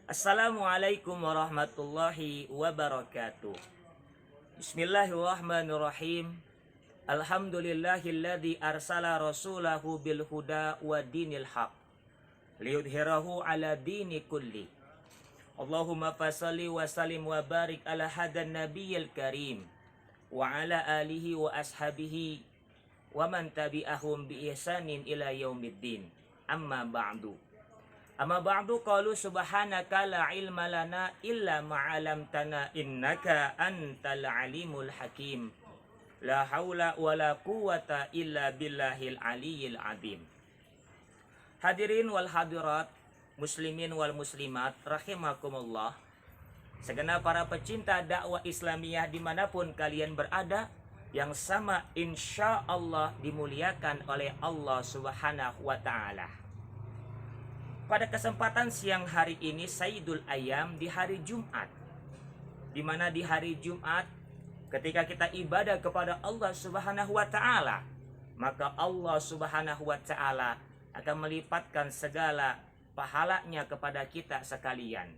Assalamualaikum warahmatullahi wabarakatuh. Bismillahirrahmanirrahim. Alhamdulillahilladzi arsala rasulahu bil huda wa dinil haq liyudhhirahu ala dini kulli. Allahumma fasalli wa salim wa barik ala hadan nabiyil karim wa ala alihi wa ashabihi wa man tabi'ahum bi ihsanin ila yaumiddin. Amma ba'du. Amma ba'du, qalu subhanaka la ilma lana illa ma'alamtana innaka antal alimul hakim. La haula wa la quwata illa billahil aliyil azim. Hadirin wal hadirat, muslimin wal muslimat rahimakumullah. Segenap para pecinta dakwah Islamiyah dimanapun kalian berada, yang sama insya Allah dimuliakan oleh Allah Subhanahu wa ta'ala. Pada kesempatan siang hari ini Sayyidul Ayyam di hari Jumat, di mana di hari Jumat ketika kita ibadah kepada Allah Subhanahu wa ta'ala, maka Allah Subhanahu wa ta'ala akan melipatkan segala pahalanya kepada kita sekalian.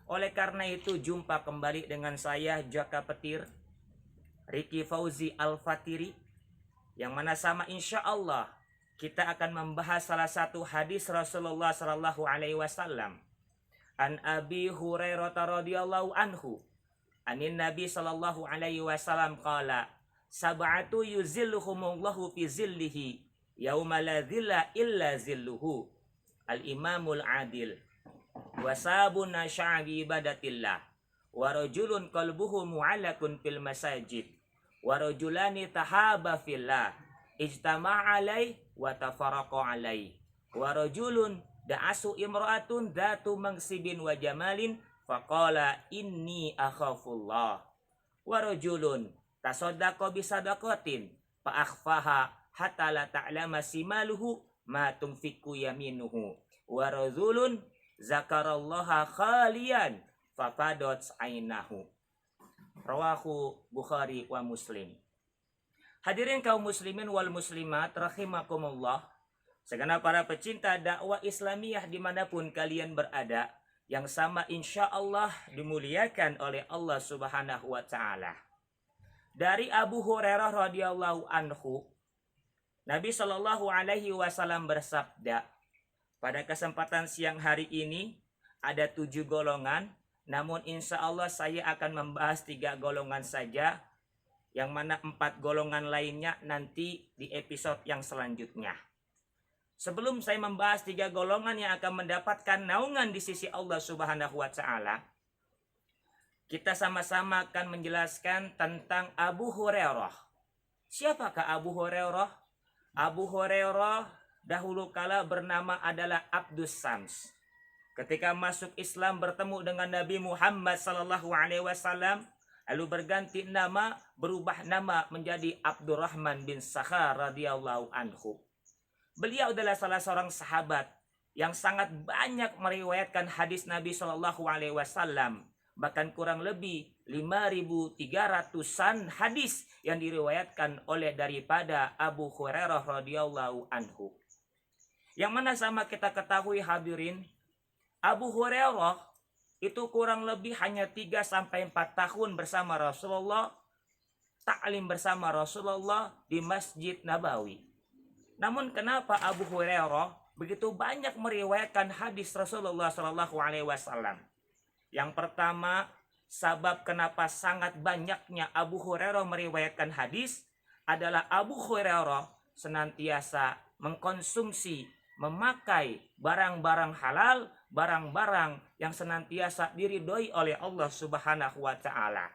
Oleh karena itu, jumpa kembali dengan saya Jaka Petir Riki Fauzi Al-Fatiri, yang mana sama insya Allah kita akan membahas salah satu hadis Rasulullah sallallahu alaihi wasallam. An Abi Hurairah radhiyallahu anhu, anin Nabi sallallahu alaihi wasallam qala, sab'atu yuzilluhumullahu fi zillihi yauma la dhilla illa zilluhu. Al-Imamul Adil wa sabun nasya'i ibadatillah wa rajulun qalbuhu mu'allakun fil masajid wa rajulani tahaba fillah ijtama'a alaih wa tafaraqa alaih wa rajulun da'asu imra'atun dhatu mangsibin wa jamalin faqala inni akhafullah wa rajulun tasaddaqa bisadaqatin fa akhfaha hatta la ta'lama simaluhu ma tunfiqu yaminuhu wa rajulun zakarallaha khalian fafadat ainahu. Rawahu Bukhari wa Muslim. Hadirin kaum muslimin wal muslimat rahimakumullah, segenap para pecinta dakwah Islamiyah dimanapun kalian berada, yang sama insya Allah dimuliakan oleh Allah Subhanahu wa ta'ala. Dari Abu Hurairah radhiyallahu anhu, Nabi Shallallahu alaihi wasallam bersabda, pada kesempatan siang hari ini ada 7 golongan, namun insya Allah saya akan membahas 3 golongan saja, yang mana 4 golongan lainnya nanti di episode yang selanjutnya. Sebelum saya membahas 3 golongan yang akan mendapatkan naungan di sisi Allah Subhanahu wa ta'ala, kita sama-sama akan menjelaskan tentang Abu Hurairah. Siapakah Abu Hurairah? Abu Hurairah dahulu kala bernama adalah Abdus Sams. Ketika masuk Islam bertemu dengan Nabi Muhammad sallallahu alaihi wasallam, lalu berganti nama, berubah nama menjadi Abdurrahman bin Sakhar radhiyallahu anhu. Beliau adalah salah seorang sahabat yang sangat banyak meriwayatkan hadis Nabi Shallallahu alaihi wasallam. Bahkan kurang lebih 5.300-an hadis yang diriwayatkan oleh daripada Abu Hurairah radhiyallahu anhu. Yang mana sama kita ketahui hadirin, Abu Hurairah itu kurang lebih hanya 3-4 tahun bersama Rasulullah, ta'lim bersama Rasulullah di Masjid Nabawi. Namun kenapa Abu Hurairah begitu banyak meriwayatkan hadis Rasulullah Shallallahu alaihi wasallam? Yang pertama, sebab kenapa sangat banyaknya Abu Hurairah meriwayatkan hadis adalah Abu Hurairah senantiasa mengkonsumsi, memakai barang-barang halal, barang-barang yang senantiasa diridhoi oleh Allah Subhanahu wa ta'ala.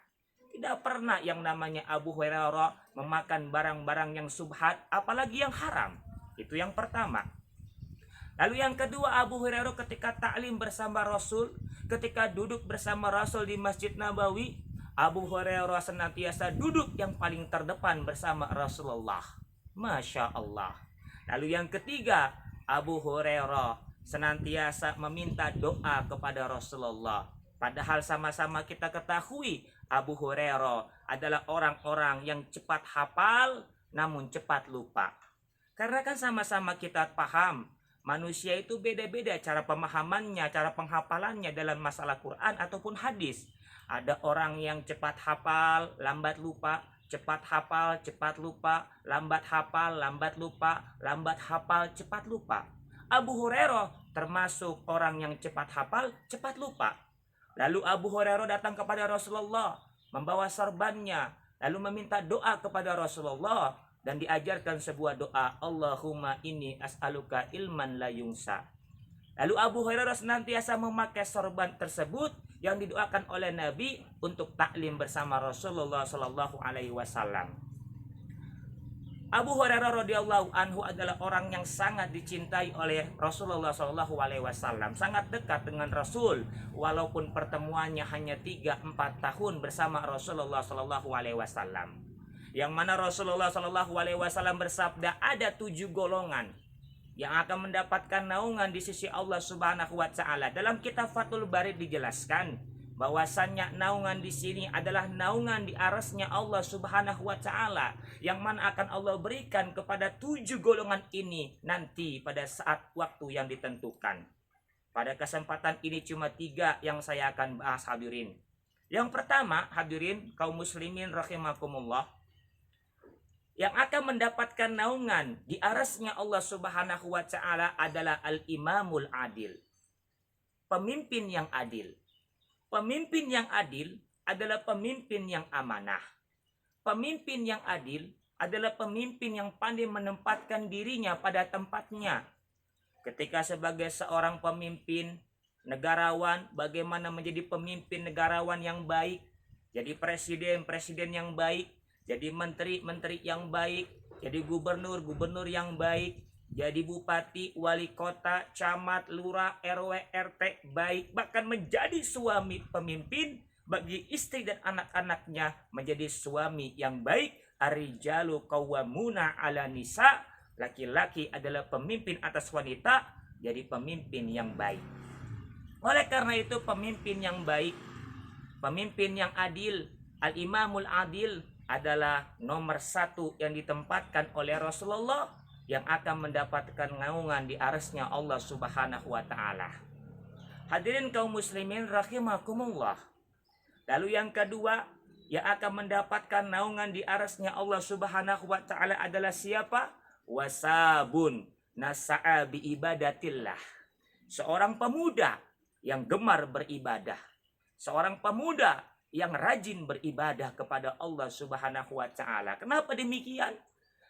Tidak pernah yang namanya Abu Hurairah memakan barang-barang yang subhat, apalagi yang haram. Itu yang pertama. Lalu yang kedua, Abu Hurairah ketika ta'lim bersama Rasul, ketika duduk bersama Rasul di Masjid Nabawi, Abu Hurairah senantiasa duduk yang paling terdepan bersama Rasulullah. Masya Allah. Lalu yang ketiga, Abu Hurairah senantiasa meminta doa kepada Rasulullah. Padahal sama-sama kita ketahui Abu Hurairah adalah orang-orang yang cepat hafal namun cepat lupa. Karena kan sama-sama kita paham Manusia itu beda-beda cara pemahamannya, cara penghafalannya dalam masalah Quran ataupun hadis. Ada orang yang cepat hafal, lambat lupa, cepat hafal, cepat lupa, lambat hafal, lambat lupa, lambat hafal, cepat lupa. Abu Hurairah termasuk orang yang cepat hafal, cepat lupa. Lalu Abu Hurairah datang kepada Rasulullah, membawa sorbannya, lalu meminta doa kepada Rasulullah. Dan diajarkan sebuah doa, Allahumma inni as'aluka ilman la yungsa. Lalu Abu Hurairah senantiasa memakai sorban tersebut yang didoakan oleh Nabi untuk taklim bersama Rasulullah Sallallahu Alaihi Wasallam. Abu Hurairah radhiyallahu anhu adalah orang yang sangat dicintai oleh Rasulullah Sallallahu Alaihi Wasallam, sangat dekat dengan Rasul, walaupun pertemuannya hanya 3-4 tahun bersama Rasulullah Sallallahu Alaihi Wasallam. Yang mana Rasulullah Shallallahu Alaihi Wasallam bersabda, ada 7 golongan yang akan mendapatkan naungan di sisi Allah Subhanahu Wa Taala. Dalam kitab Fathul Bari dijelaskan bahwasannya naungan di sini adalah naungan di arasnya Allah Subhanahu Wa Taala, yang mana akan Allah berikan kepada 7 golongan ini nanti pada saat waktu yang ditentukan. Pada kesempatan ini cuma 3 yang saya akan bahas, hadirin. Yang pertama, hadirin kaum muslimin rahimakumullah, yang akan mendapatkan naungan di arasnya Allah Subhanahu Wa Taala adalah al-imamul adil, pemimpin yang adil. Pemimpin yang adil adalah pemimpin yang amanah. Pemimpin yang adil adalah pemimpin yang pandai menempatkan dirinya pada tempatnya. Ketika sebagai seorang pemimpin negarawan, bagaimana menjadi pemimpin negarawan yang baik, jadi presiden yang baik, jadi menteri yang baik, jadi gubernur yang baik, jadi bupati, wali kota, camat, lurah, RW, RT baik, bahkan menjadi suami pemimpin bagi istri dan anak-anaknya, menjadi suami yang baik. Ar-rijalu qawwamuna 'ala nisa, laki-laki adalah pemimpin atas wanita, jadi pemimpin yang baik. Oleh karena itu pemimpin yang baik, pemimpin yang adil, al-imamul adil adalah nomor 1 yang ditempatkan oleh Rasulullah, yang akan mendapatkan naungan di arasnya Allah Subhanahu Wa Taala. Hadirin kaum muslimin rahimakumullah. Lalu yang kedua yang akan mendapatkan naungan di arasnya Allah Subhanahu Wa Taala adalah siapa? Wasabun nasa'a bi ibadatillah. Seorang pemuda yang gemar beribadah. Seorang pemuda yang rajin beribadah kepada Allah Subhanahu Wa Taala. Kenapa demikian?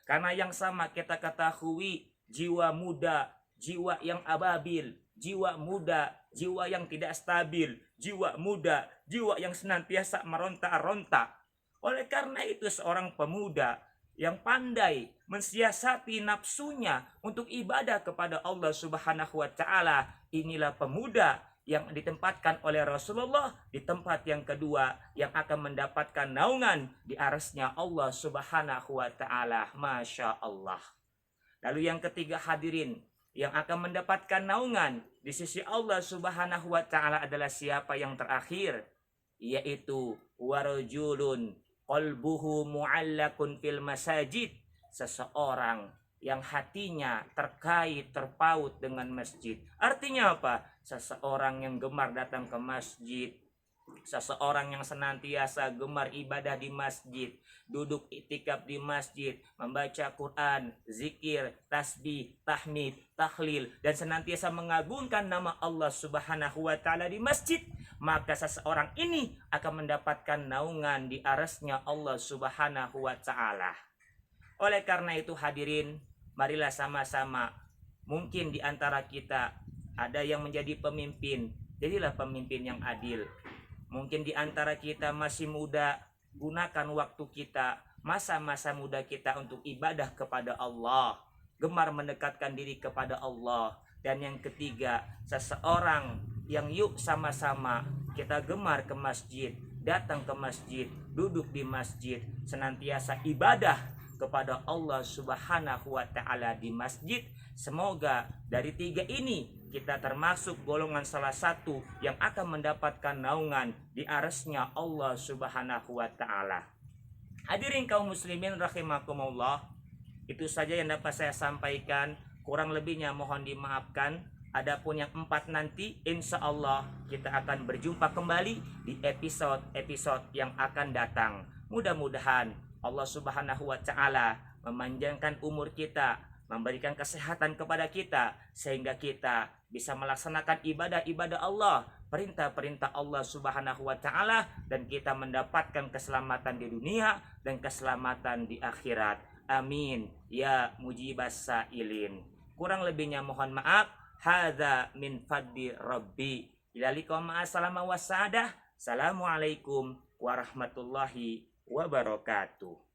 Karena yang sama kita ketahui, jiwa muda, jiwa yang ababil, jiwa muda, jiwa yang tidak stabil, jiwa muda, jiwa yang senantiasa meronta-ronta. Oleh karena itu seorang pemuda yang pandai mensiasati nafsunya untuk ibadah kepada Allah Subhanahu Wa Taala, inilah pemuda yang ditempatkan oleh Rasulullah di tempat yang kedua yang akan mendapatkan naungan di arasnya Allah Subhanahu Wa Taala. Masya Allah. Lalu yang ketiga hadirin, yang akan mendapatkan naungan di sisi Allah Subhanahu Wa Taala adalah siapa yang terakhir? Yaitu warajulun qalbuhu mu'allakun fil masajid, seseorang yang hatinya terpaut dengan masjid. Artinya apa? Seseorang yang gemar datang ke masjid, seseorang yang senantiasa gemar ibadah di masjid, duduk iktikaf di masjid, membaca Quran, zikir, tasbih, tahmid, tahlil, dan senantiasa mengagungkan nama Allah Subhanahu Wa Taala di masjid, maka seseorang ini akan mendapatkan naungan di arasnya Allah Subhanahu Wa Taala. Oleh karena itu hadirin, marilah sama-sama, mungkin di antara kita ada yang menjadi pemimpin, jadilah pemimpin yang adil. Mungkin di antara kita masih muda, gunakan waktu kita, masa-masa muda kita untuk ibadah kepada Allah, gemar mendekatkan diri kepada Allah. Dan yang ketiga, seseorang yang yuk sama-sama kita gemar ke masjid, datang ke masjid, duduk di masjid, senantiasa ibadah kepada Allah Subhanahu Wa Taala di masjid. Semoga dari 3 ini kita termasuk golongan salah satu yang akan mendapatkan naungan di arasnya Allah Subhanahu Wa Taala. Hadirin kaum muslimin rahimakumullah, itu saja yang dapat saya sampaikan. Kurang lebihnya mohon dimaafkan. Adapun yang 4 nanti insya Allah kita akan berjumpa kembali di episode-episode yang akan datang. Mudah-mudahan Allah Subhanahu wa Ta'ala memanjangkan umur kita, memberikan kesehatan kepada kita, sehingga kita bisa melaksanakan ibadah-ibadah Allah, perintah-perintah Allah Subhanahu wa Ta'ala, dan kita mendapatkan keselamatan di dunia dan keselamatan di akhirat. Amin ya mujibas sa'ilin. Kurang lebihnya mohon maaf. Hadza min fadli rabbi. Ila liqa ma'assalama wassadah. Assalamualaikum warahmatullahi wabarakatuh.